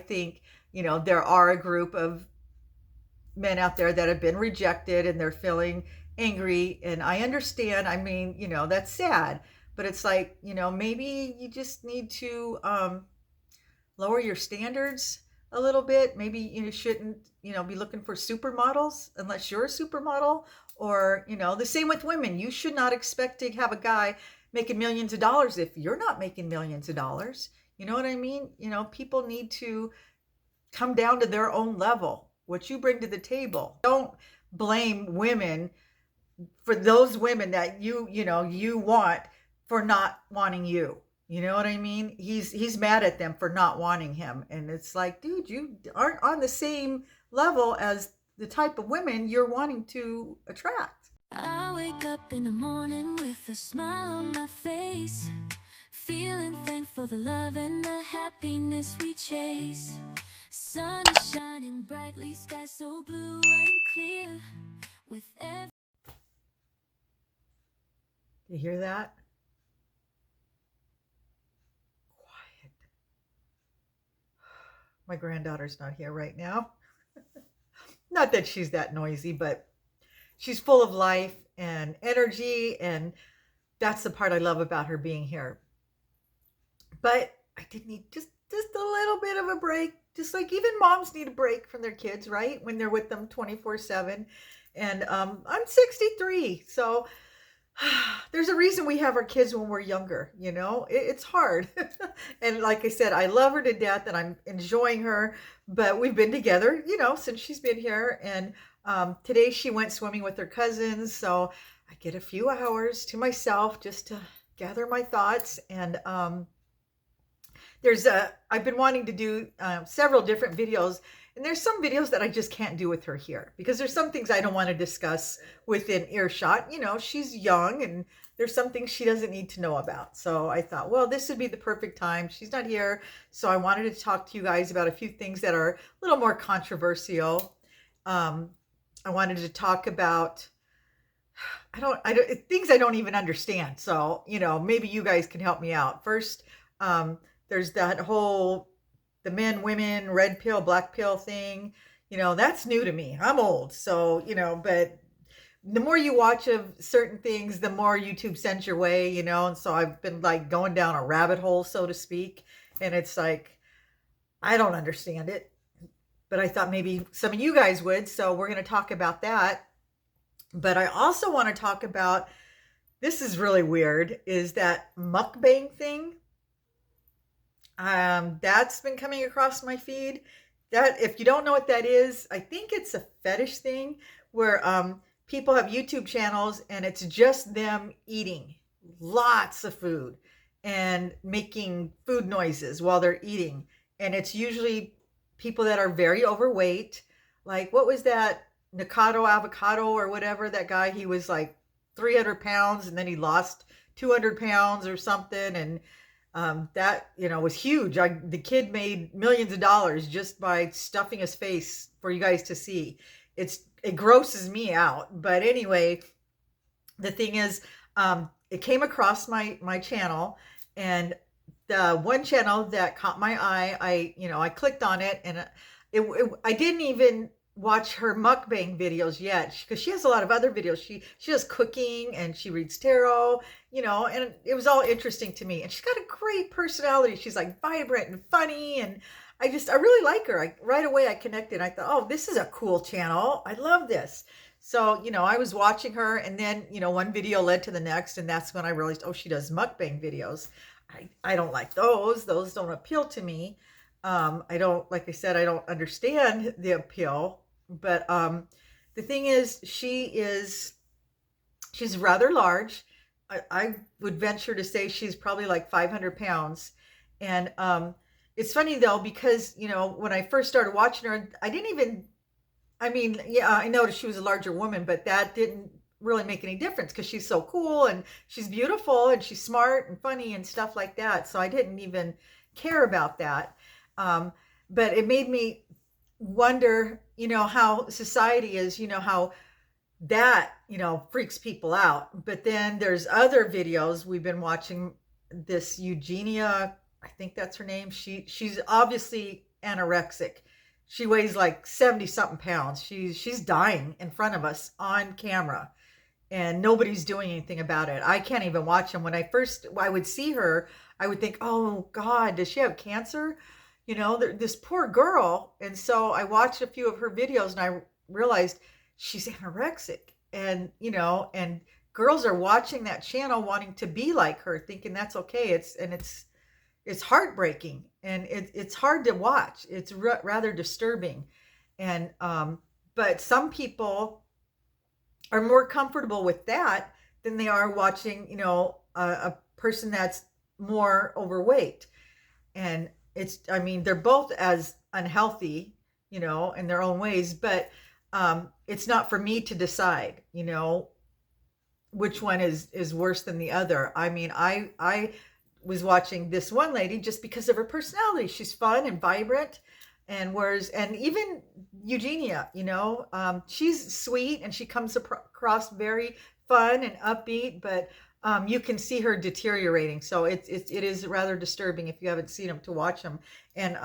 think, there are a group of men out there that have been rejected and they're feeling angry. And I understand. I mean, that's sad. But it's like, maybe you just need to lower your standards a little bit. Maybe you shouldn't, be looking for supermodels unless you're a supermodel. Or, the same with women. You should not expect to have a guy making millions of dollars if you're not making millions of dollars. You know what I mean? People need to come down to their own level, what you bring to the table. Don't blame women for those women that you want for not wanting you. You know what I mean? He's mad at them for not wanting him. And it's like, dude, you aren't on the same level as the type of women you're wanting to attract. I wake up in the morning with a smile on my face, feeling thankful for the love and the happiness we chase. Sun is shining brightly, sky so blue and clear. With every... You hear that? Quiet. My granddaughter's not here right now. Not that she's that noisy, but she's full of life and energy, and that's the part I love about her being here. But I did need just a little bit of a break, just like even moms need a break from their kids, right? When they're with them 24/7. And I'm 63, so there's a reason we have our kids when we're younger. It's hard. And like I said, I love her to death and I'm enjoying her, but we've been together, since she's been here. And today she went swimming with her cousins, so I get a few hours to myself just to gather my thoughts. And I've been wanting to do several different videos, and there's some videos that I just can't do with her here because there's some things I don't want to discuss within earshot. She's young and there's some things she doesn't need to know about. So I thought, well, this would be the perfect time. She's not here. So I wanted to talk to you guys about a few things that are a little more controversial. I wanted to talk about, things I don't even understand. So, maybe you guys can help me out. First, there's that whole, the men, women, red pill, black pill thing. That's new to me. I'm old. So, but the more you watch of certain things, the more YouTube sends your way, and so I've been like going down a rabbit hole, so to speak. And it's like, I don't understand it, but I thought maybe some of you guys would. So we're going to talk about that. But I also want to talk about, this is really weird, is that mukbang thing. That's been coming across my feed. That, if you don't know what that is, I think it's a fetish thing where people have YouTube channels and it's just them eating lots of food and making food noises while they're eating. And it's usually people that are very overweight. Like, what was that Nikado avocado or whatever, that guy, he was like 300 pounds and then he lost 200 pounds or something. And that, was huge. The kid made millions of dollars just by stuffing his face for you guys to see. It grosses me out. But anyway, the thing is, it came across my channel, and the one channel that caught my eye, I clicked on it, and I didn't even watch her mukbang videos yet, because she has a lot of other videos. She does cooking and she reads tarot, and it was all interesting to me. And she's got a great personality. She's like vibrant and funny, and I really like her. Right away I connected. I thought, oh, this is a cool channel. I love this. So, I was watching her, and then, one video led to the next, and that's when I realized, oh, she does mukbang videos. I don't like those. Those don't appeal to me. Like I said, I don't understand the appeal. But the thing is, she's rather large. I would venture to say she's probably like 500 pounds. And it's funny though, because, when I first started watching her, I noticed she was a larger woman, but that didn't really make any difference because she's so cool and she's beautiful and she's smart and funny and stuff like that. So I didn't even care about that. But it made me wonder, how society is, how that, freaks people out. But then there's other videos we've been watching. This Eugenia, I think that's her name. She's obviously anorexic. She weighs like 70 something pounds. She's dying in front of us on camera, and nobody's doing anything about it. I can't even watch them. When I would see her, I would think, oh God, does she have cancer? You know, this poor girl. And so I watched a few of her videos and I realized she's anorexic. And, you know, and girls are watching that channel wanting to be like her, thinking that's okay. It's heartbreaking, and it's hard to watch. It's rather disturbing. And, but some people are more comfortable with that than they are watching, you know, a person that's more overweight. And I mean, they're both as unhealthy, you know, in their own ways, but it's not for me to decide, you know, which one is worse than the other. I mean, I was watching this one lady just because of her personality. She's fun and vibrant, and even Eugenia, you know, she's sweet and she comes across very fun and upbeat, but you can see her deteriorating. So it is rather disturbing if you haven't seen them to watch them. And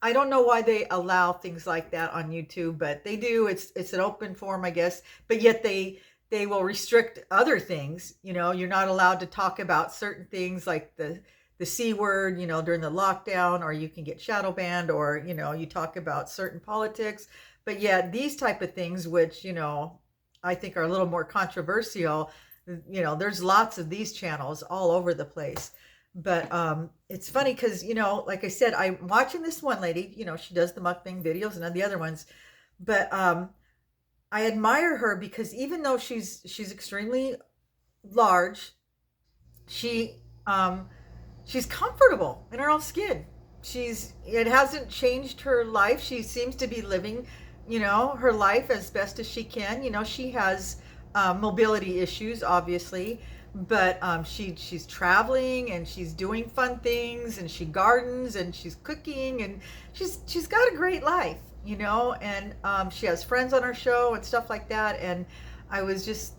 I don't know why they allow things like that on YouTube, but they do. It's an open forum, I guess, but yet they will restrict other things. You know, you're not allowed to talk about certain things like the C word, you know, during the lockdown, or you can get shadow banned, or, you know, you talk about certain politics. But yet these type of things, which, you know, I think are a little more controversial, you know, there's lots of these channels all over the place. But it's funny because, you know, like I said, I'm watching this one lady, you know, she does the mukbang videos and the other ones, but I admire her because even though she's extremely large, she's comfortable in her own skin. It hasn't changed her life. She seems to be living, you know, her life as best as she can. You know, she has mobility issues, obviously, but she's traveling and she's doing fun things, and she gardens and she's cooking, and she's got a great life, you know, and she has friends on her show and stuff like that. And I wish,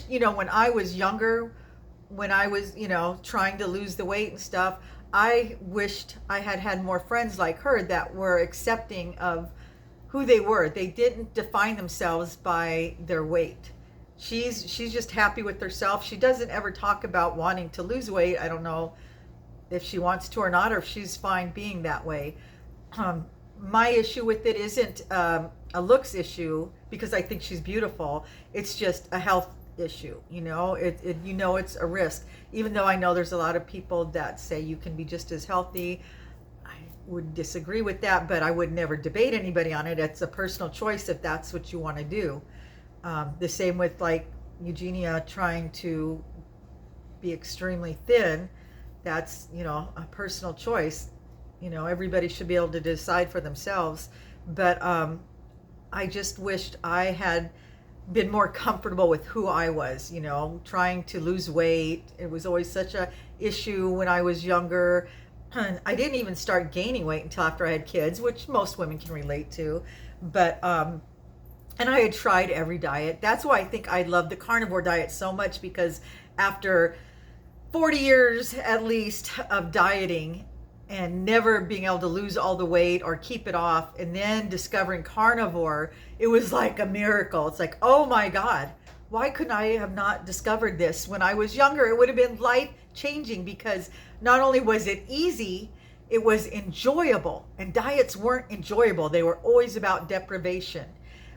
you know, when I was younger, when I was, you know, trying to lose the weight and stuff, I wished I had more friends like her that were accepting of who they were. They didn't define themselves by their weight. She's just happy with herself. She doesn't ever talk about wanting to lose weight. I don't know if she wants to or not, or if she's fine being that way. My issue with it isn't a looks issue, because I think she's beautiful. It's just a health issue. You know, you know, it's a risk. Even though I know there's a lot of people that say you can be just as healthy. I would disagree with that, but I would never debate anybody on it. It's a personal choice if that's what you want to do. The same with like Eugenia trying to be extremely thin. That's, you know, a personal choice. You know, everybody should be able to decide for themselves. But I just wished I had been more comfortable with who I was, you know, trying to lose weight. It was always such a issue when I was younger. I didn't even start gaining weight until after I had kids, which most women can relate to. But and I had tried every diet. That's why I think I love the carnivore diet so much, because after 40 years at least of dieting and never being able to lose all the weight or keep it off, and then discovering carnivore, it was like a miracle. It's like, oh my God, why couldn't I have not discovered this when I was younger? It would have been life changing, because not only was it easy, it was enjoyable. And diets weren't enjoyable. They were always about deprivation.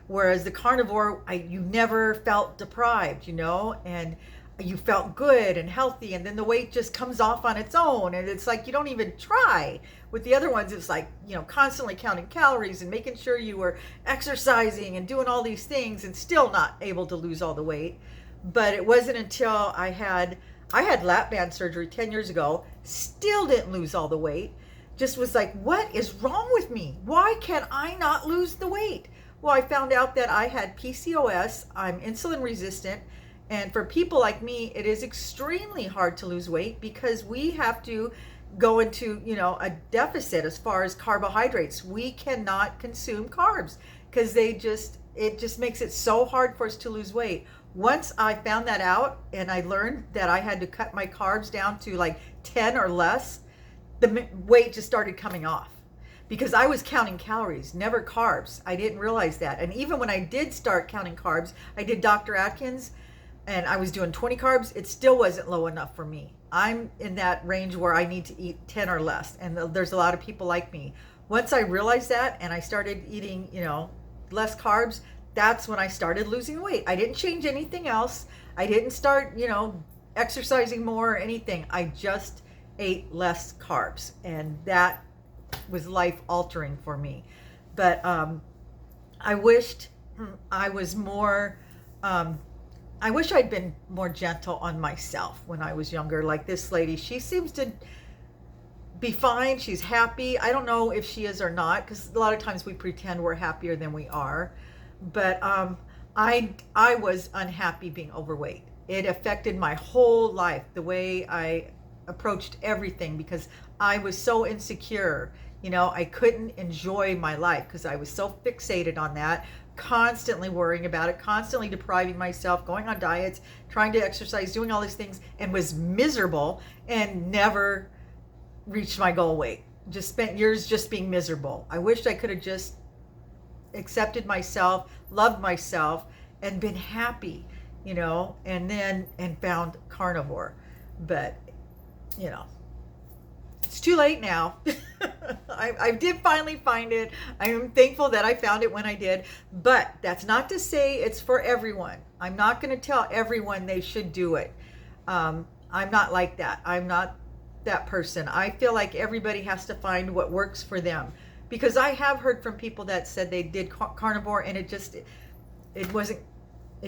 Whereas the carnivore, you never felt deprived, you know, and you felt good and healthy, and then the weight just comes off on its own, and it's like you don't even try. With the other ones, it's like, you know, constantly counting calories and making sure you were exercising and doing all these things and still not able to lose all the weight. But it wasn't until I had lap band surgery 10 years ago, still didn't lose all the weight. Just was like, what is wrong with me? Why can I not lose the weight? Well, I found out that I had PCOS, I'm insulin resistant, and for people like me, it is extremely hard to lose weight because we have to go into, you know, a deficit as far as carbohydrates. We cannot consume carbs because it just makes it so hard for us to lose weight. Once I found that out and I learned that I had to cut my carbs down to like 10 or less, the weight just started coming off because I was counting calories, never carbs. I didn't realize that. And even when I did start counting carbs, I did Dr. Atkins and I was doing 20 carbs, it still wasn't low enough for me. I'm in that range where I need to eat 10 or less. And there's a lot of people like me. Once I realized that and I started eating, less carbs, that's when I started losing weight. I didn't change anything else. I didn't start, exercising more or anything. I just ate less carbs. And that was life altering for me. But I wished I was more, I wish I'd been more gentle on myself when I was younger. Like this lady, she seems to be fine. She's happy. I don't know if she is or not, because a lot of times we pretend we're happier than we are. But I was unhappy being overweight. It affected my whole life, the way I approached everything, because I was so insecure. I couldn't enjoy my life because I was so fixated on that, constantly worrying about it, constantly depriving myself, going on diets, trying to exercise, doing all these things, and was miserable and never reached my goal weight. Just spent years just being miserable. I wished I could have just accepted myself, loved myself, and been happy, and found carnivore. But, it's too late now. I did finally find it. I am thankful that I found it when I did, but that's not to say it's for everyone. I'm not going to tell everyone they should do it. I'm not like that. I'm not that person. I feel like everybody has to find what works for them, because I have heard from people that said they did carnivore and it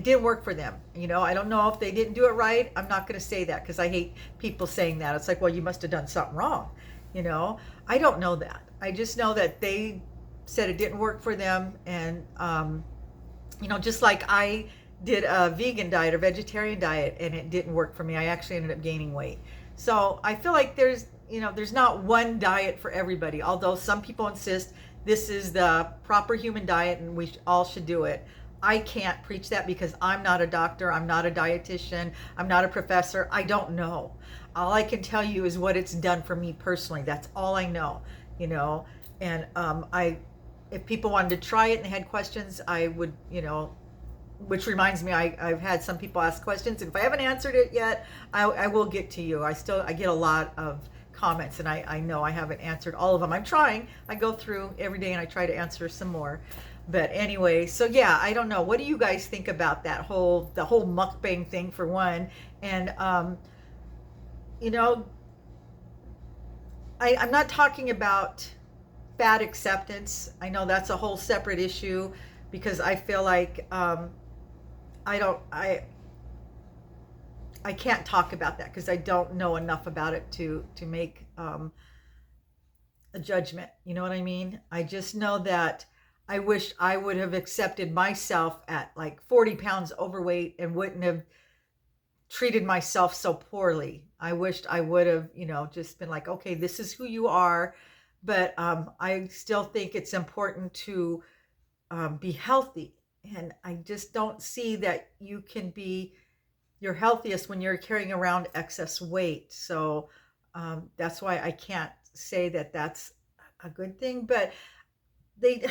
didn't work for them. I don't know if they didn't do it right. I'm not going to say that because I hate people saying that. It's like, well, you must have done something wrong. I don't know that. I just know that they said it didn't work for them. And, just like I did a vegan diet or vegetarian diet and it didn't work for me. I actually ended up gaining weight. So I feel like there's not one diet for everybody, although some people insist this is the proper human diet and we all should do it. I can't preach that because I'm not a doctor. I'm not a dietitian. I'm not a professor. I don't know. All I can tell you is what it's done for me personally. That's all I know, and if people wanted to try it and they had questions, I would, which reminds me, I've had some people ask questions, and if I haven't answered it yet, I will get to you. I get a lot of comments, and I know I haven't answered all of them. I'm trying. I go through every day and I try to answer some more. But anyway, so yeah, I don't know. What do you guys think about the whole mukbang thing, for one? And I'm not talking about fat acceptance. I know that's a whole separate issue, because I feel like I can't talk about that because I don't know enough about it to make a judgment. You know what I mean? I just know that I wish I would have accepted myself at like 40 pounds overweight and wouldn't have treated myself so poorly. I wished I would have, just been like, okay, this is who you are. But I still think it's important to be healthy. And I just don't see that you can be your healthiest when you're carrying around excess weight. So that's why I can't say that that's a good thing. But they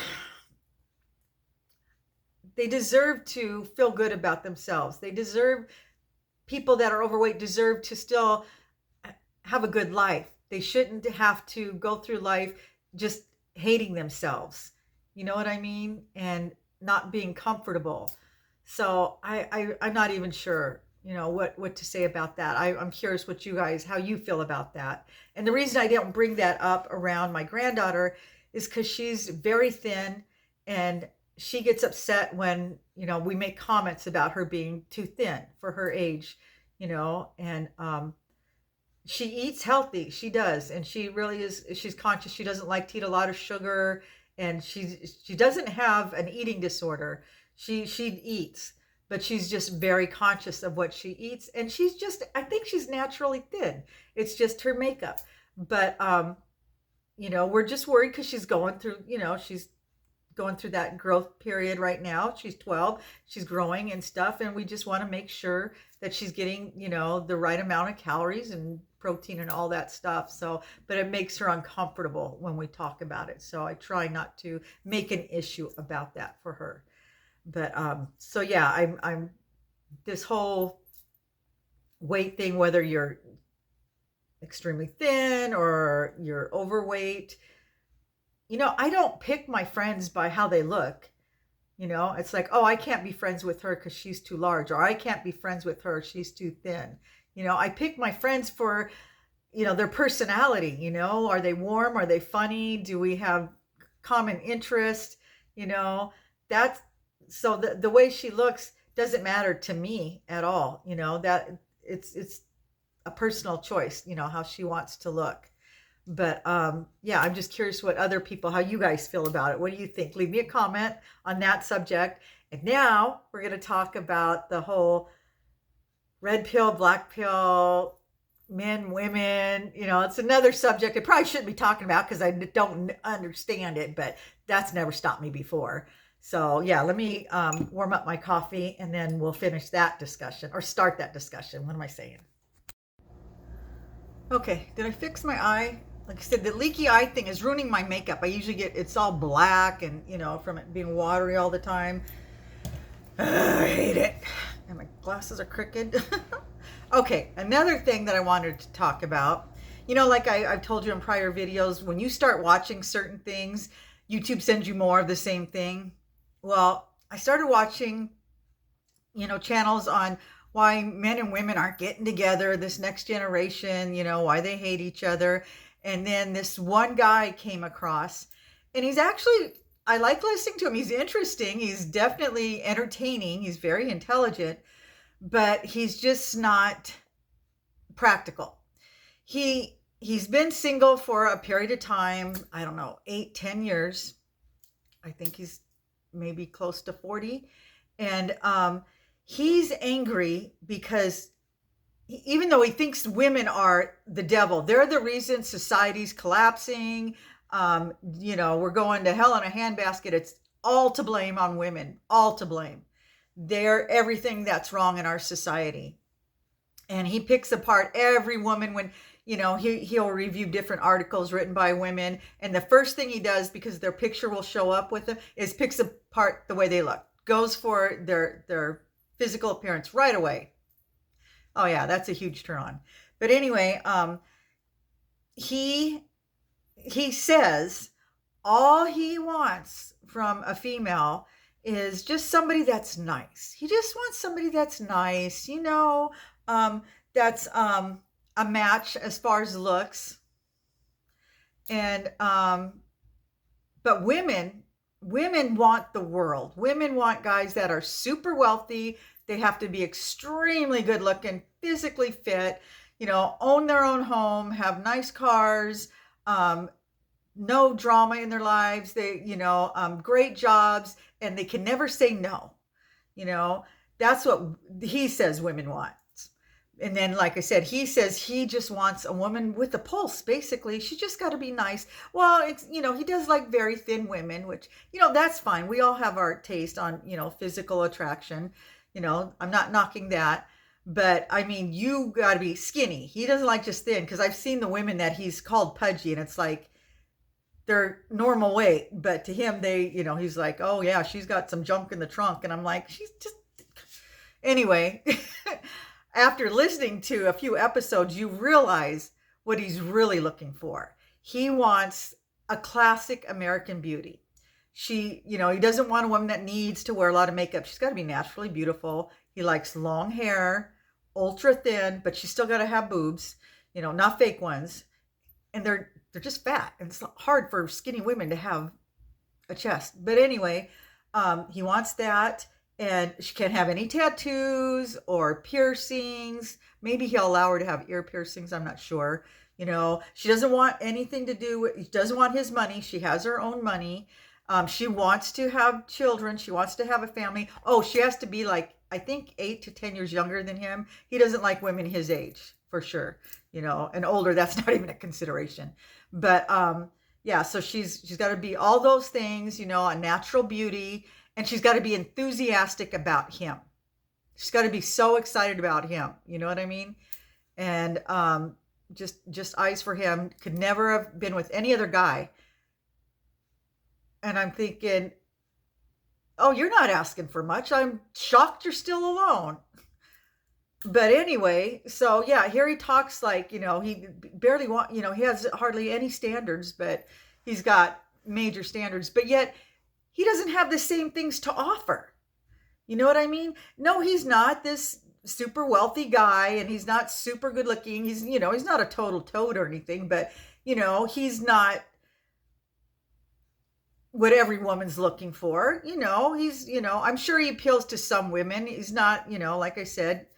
deserve to feel good about themselves. People that are overweight deserve to still have a good life. They shouldn't have to go through life just hating themselves. You know what I mean? And not being comfortable. So I'm not even sure, what to say about that. I'm curious how you feel about that. And the reason I didn't bring that up around my granddaughter is because she's very thin, and she gets upset when, we make comments about her being too thin for her age, and she eats healthy. She does. And she really is, she's conscious. She doesn't like to eat a lot of sugar, and she doesn't have an eating disorder. She eats, but she's just very conscious of what she eats. And I think she's naturally thin. It's just her makeup. But, we're just worried because she's going through, she's going through that growth period right now. She's 12, she's growing and stuff, and we just want to make sure that she's getting, you know, the right amount of calories and protein and all that stuff. So, but it makes her uncomfortable when we talk about it. So I try not to make an issue about that for her. But so yeah, I'm this whole weight thing, whether you're extremely thin or you're overweight, you know, I don't pick my friends by how they look. You know, it's like, oh, I can't be friends with her because she's too large, or I can't be friends with her, she's too thin. You know, I pick my friends for, you know, their personality. You know, are they warm? Are they funny? Do we have common interest? You know, that's so the way she looks doesn't matter to me at all. You know, that it's a personal choice, you know, how she wants to look. But yeah, I'm just curious what other people, how you guys feel about it. What do you think? Leave me a comment on that subject. And now we're going to talk about the whole red pill, black pill, men, women. You know, it's another subject I probably shouldn't be talking about because I don't understand it, but that's never stopped me before. So yeah, let me warm up my coffee and then we'll finish that discussion, or start that discussion. What am I saying? Okay, did I fix my eye? Like I said, the leaky eye thing is ruining my makeup. I usually get, it's all black and, you know, from it being watery all the time. I hate it. And my glasses are crooked. Okay, another thing that I wanted to talk about, you know, like I've told you in prior videos, when you start watching certain things, YouTube sends you more of the same thing. Well, I started watching, you know, channels on why men and women aren't getting together, this next generation, you know, why they hate each other. And then this one guy came across, and he's actually, I like listening to him. He's interesting. He's definitely entertaining. He's very intelligent, but he's just not practical. He's been single for a period of time. I don't know, 8-10 years. I think he's maybe close to 40. And he's angry because even though he thinks women are the devil, they're the reason society's collapsing. You know, we're going to hell in a handbasket. It's all to blame on women, all to blame. They're everything that's wrong in our society. And he picks apart every woman when, you know, he'll review different articles written by women. And the first thing he does, because their picture will show up with them, is picks apart the way they look. Goes for their physical appearance right away. Oh yeah, that's a huge turn on. But anyway, he says all he wants from a female is just somebody that's nice. He just wants somebody that's nice, you know, that's a match as far as looks. And but women want the world. Women want guys that are super wealthy. They have to be extremely good looking, physically fit, you know, own their own home, have nice cars, no drama in their lives. They, you know, great jobs, and they can never say no. You know, that's what he says women want. And then, like I said, he says he just wants a woman with a pulse, basically. She's just got to be nice. Well, it's, you know, he does like very thin women, which, you know, that's fine. We all have our taste on, you know, physical attraction. You know, I'm not knocking that. But I mean, you got to be skinny. He doesn't like just thin, because I've seen the women that he's called pudgy, and it's like they're normal weight. But to him, they, you know, he's like, oh yeah, she's got some junk in the trunk. And I'm like, she's just, anyway. After listening to a few episodes, you realize what he's really looking for. He wants a classic American beauty. She, you know, he doesn't want a woman that needs to wear a lot of makeup. She's got to be naturally beautiful. He likes long hair, ultra thin, but she's still got to have boobs, you know, not fake ones. And they're just fat. And it's hard for skinny women to have a chest. But anyway, he wants that. And she can't have any tattoos or piercings. Maybe he'll allow her to have ear piercings. I'm not sure. You know, she doesn't want anything to do with, he doesn't want his money. She has her own money. She wants to have children. She wants to have a family. Oh, she has to be like, I think 8 to 10 years younger than him. He doesn't like women his age, for sure. You know, and older, that's not even a consideration. But Yeah, so she's got to be all those things, a natural beauty, and she's got to be enthusiastic about him. She's got to be so excited about him. You know what I mean? And just eyes for him. Could never have been with any other guy. And I'm thinking, oh, you're not asking for much. I'm shocked you're still alone. But anyway, so yeah, here he talks like, he barely he has hardly any standards, but he's got major standards, but yet he doesn't have the same things to offer. You know what I mean? No, he's not this super wealthy guy, and he's not super good looking. He's not a total toad or anything, but he's not what every woman's looking for. I'm sure he appeals to some women. He's not, like I said,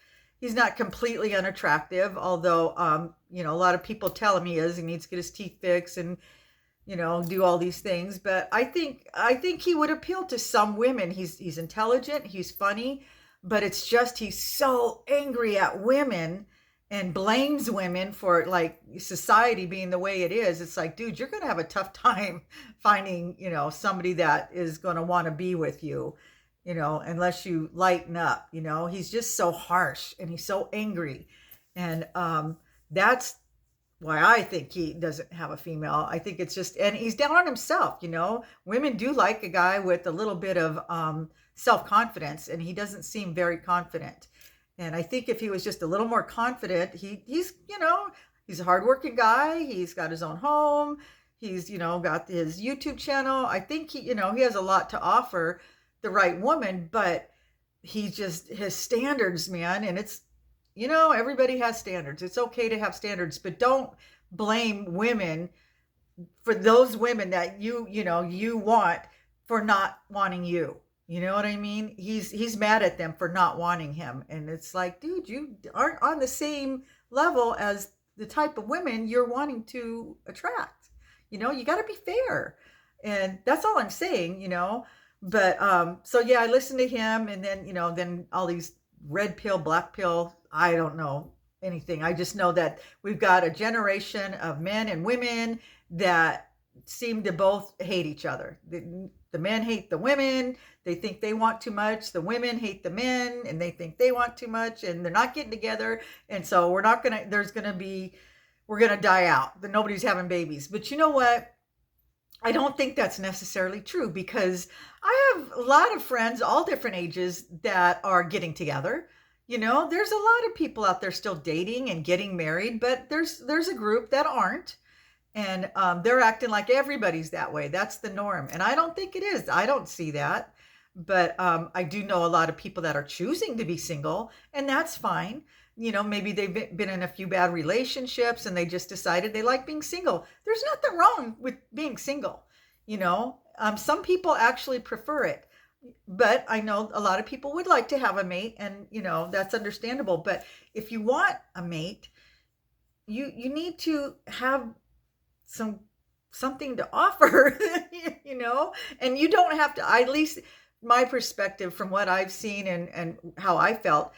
he's not completely unattractive, although, a lot of people tell him he is. He needs to get his teeth fixed and, do all these things. But I think he would appeal to some women. He's intelligent, he's funny, but it's just he's so angry at women and blames women for like society being the way it is. It's like, dude, you're going to have a tough time finding, somebody that is going to want to be with you, unless you lighten up. He's just so harsh and he's so angry. And that's why I think he doesn't have a female. I think it's just, and he's down on himself. Women do like a guy with a little bit of self-confidence, and he doesn't seem very confident. And I think if he was just a little more confident, he's a hardworking guy. He's got his own home. He's, got his YouTube channel. I think he has a lot to offer the right woman, but his standards, man. And it's, everybody has standards. It's okay to have standards, but don't blame women for those women that you want for not wanting you. You know what I mean? He's mad at them for not wanting him. And it's like, dude, you aren't on the same level as the type of women you're wanting to attract. You got to be fair. And that's all I'm saying, But so yeah, I listened to him, and then, then all these red pill, black pill, I don't know anything. I just know that we've got a generation of men and women that seem to both hate each other. The men hate the women. They think they want too much. The women hate the men, and they think they want too much, and they're not getting together. And so we're going to die out. Nobody's having babies. But you know what? I don't think that's necessarily true, because I have a lot of friends, all different ages, that are getting together. There's a lot of people out there still dating and getting married, but there's a group that aren't. And they're acting like everybody's that way. That's the norm. And I don't think it is. I don't see that. But I do know a lot of people that are choosing to be single, and that's fine. Maybe they've been in a few bad relationships and they just decided they like being single. There's nothing wrong with being single. Some people actually prefer it. But I know a lot of people would like to have a mate, and, that's understandable. But if you want a mate, you need to have something to offer, and you don't have to, at least my perspective from what I've seen and how I felt,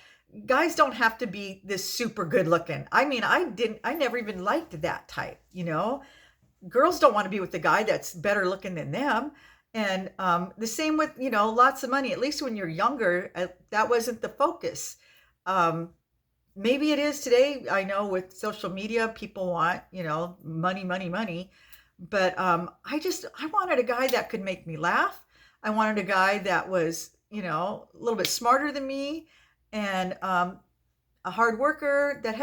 guys don't have to be this super good looking. I mean, I never even liked that type, girls don't want to be with the guy that's better looking than them. And the same with, lots of money. At least when you're younger, that wasn't the focus. Maybe it is today. I know with social media, people want, money, money, money. But I wanted a guy that could make me laugh. I wanted a guy that was, a little bit smarter than me, and a hard worker that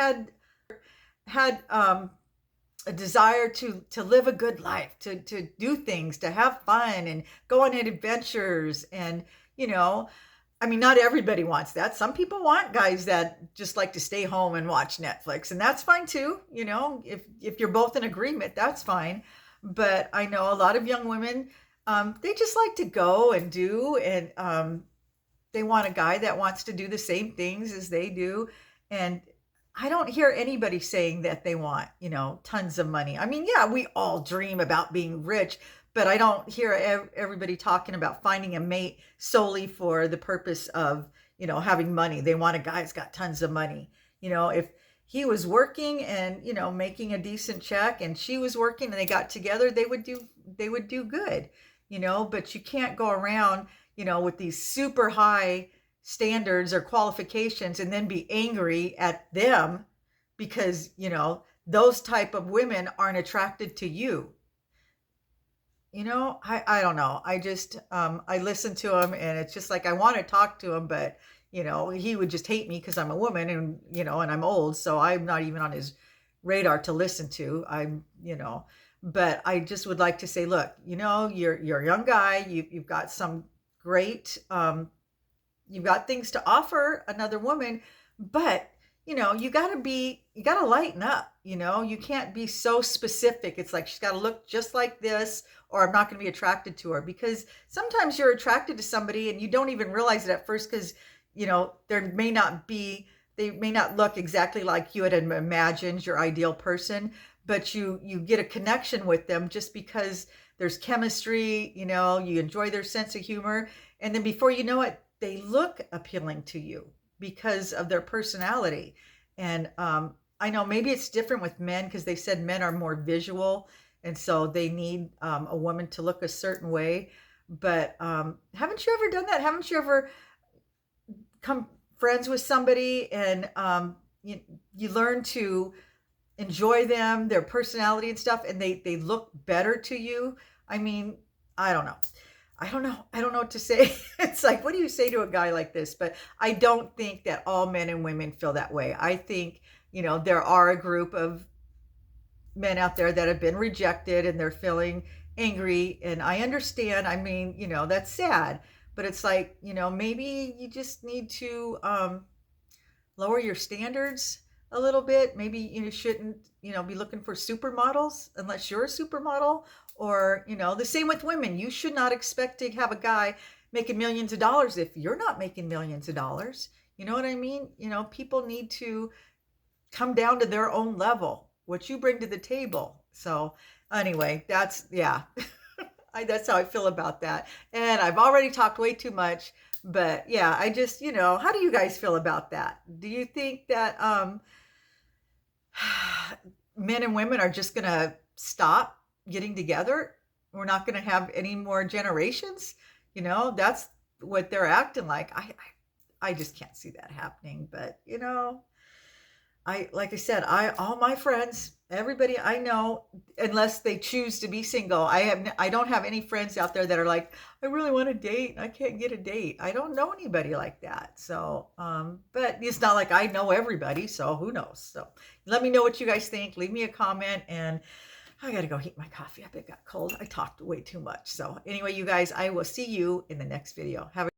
had a desire to live a good life, to do things, to have fun and go on adventures. And, I mean, not everybody wants that. Some people want guys that just like to stay home and watch Netflix, and that's fine too. If you're both in agreement, that's fine. But I know a lot of young women, they just like to go and do, and they want a guy that wants to do the same things as they do. And I don't hear anybody saying that they want, tons of money. I mean, yeah, we all dream about being rich, but I don't hear everybody talking about finding a mate solely for the purpose of, having money. They want a guy who's got tons of money. If he was working and, you know, making a decent check, and she was working, and they got together, they would do good, you know. But you can't go around, you know, with these super high standards or qualifications and then be angry at them because, you know, those type of women aren't attracted to you. You know, I don't know. I just I listen to him, and it's just like I want to talk to him, but you know, he would just hate me because I'm a woman, and you know, and I'm old, so I'm not even on his radar to listen to. I'm, you know, but I just would like to say, look, you know, you're a young guy. You've got some great you've got things to offer another woman, but you know, you got to lighten up. You know, you can't be so specific. It's like she's got to look just like this, or I'm not going to be attracted to her. Because sometimes you're attracted to somebody and you don't even realize it at first, because you know, they may not look exactly like you had imagined your ideal person, but you get a connection with them just because there's chemistry. You know, you enjoy their sense of humor, and then before you know it, they look appealing to you because of their personality. And I know maybe it's different with men, because they said men are more visual, and so they need a woman to look a certain way. But haven't you ever done that? Haven't you ever come friends with somebody, and you learn to enjoy them, their personality and stuff, and they look better to you? I mean, I don't know. I don't know what to say. It's like, what do you say to a guy like this? But I don't think that all men and women feel that way. I think, you know, there are a group of men out there that have been rejected and they're feeling angry. And I understand. I mean, you know, that's sad. But it's like, you know, maybe you just need to lower your standards a little bit. Maybe you shouldn't, you know, be looking for supermodels unless you're a supermodel. Or, you know, the same with women. You should not expect to have a guy making millions of dollars if you're not making millions of dollars. You know what I mean? You know, people need to come down to their own level, what you bring to the table. So anyway, that's, yeah, that's how I feel about that. And I've already talked way too much, but yeah, I just, you know, how do you guys feel about that? Do you think that men and women are just going to stop getting together? We're not going to have any more generations? You know, that's what they're acting like. I just can't see that happening. But you know, like I said, all my friends, everybody I know, unless they choose to be single, I don't have any friends out there that are like, I really want a date and I can't get a date. I don't know anybody like that. So but it's not like I know everybody, so who knows. So let me know what you guys think. Leave me a comment, and I gotta go heat my coffee up. It got cold. I talked way too much. So anyway, you guys, I will see you in the next video. Have a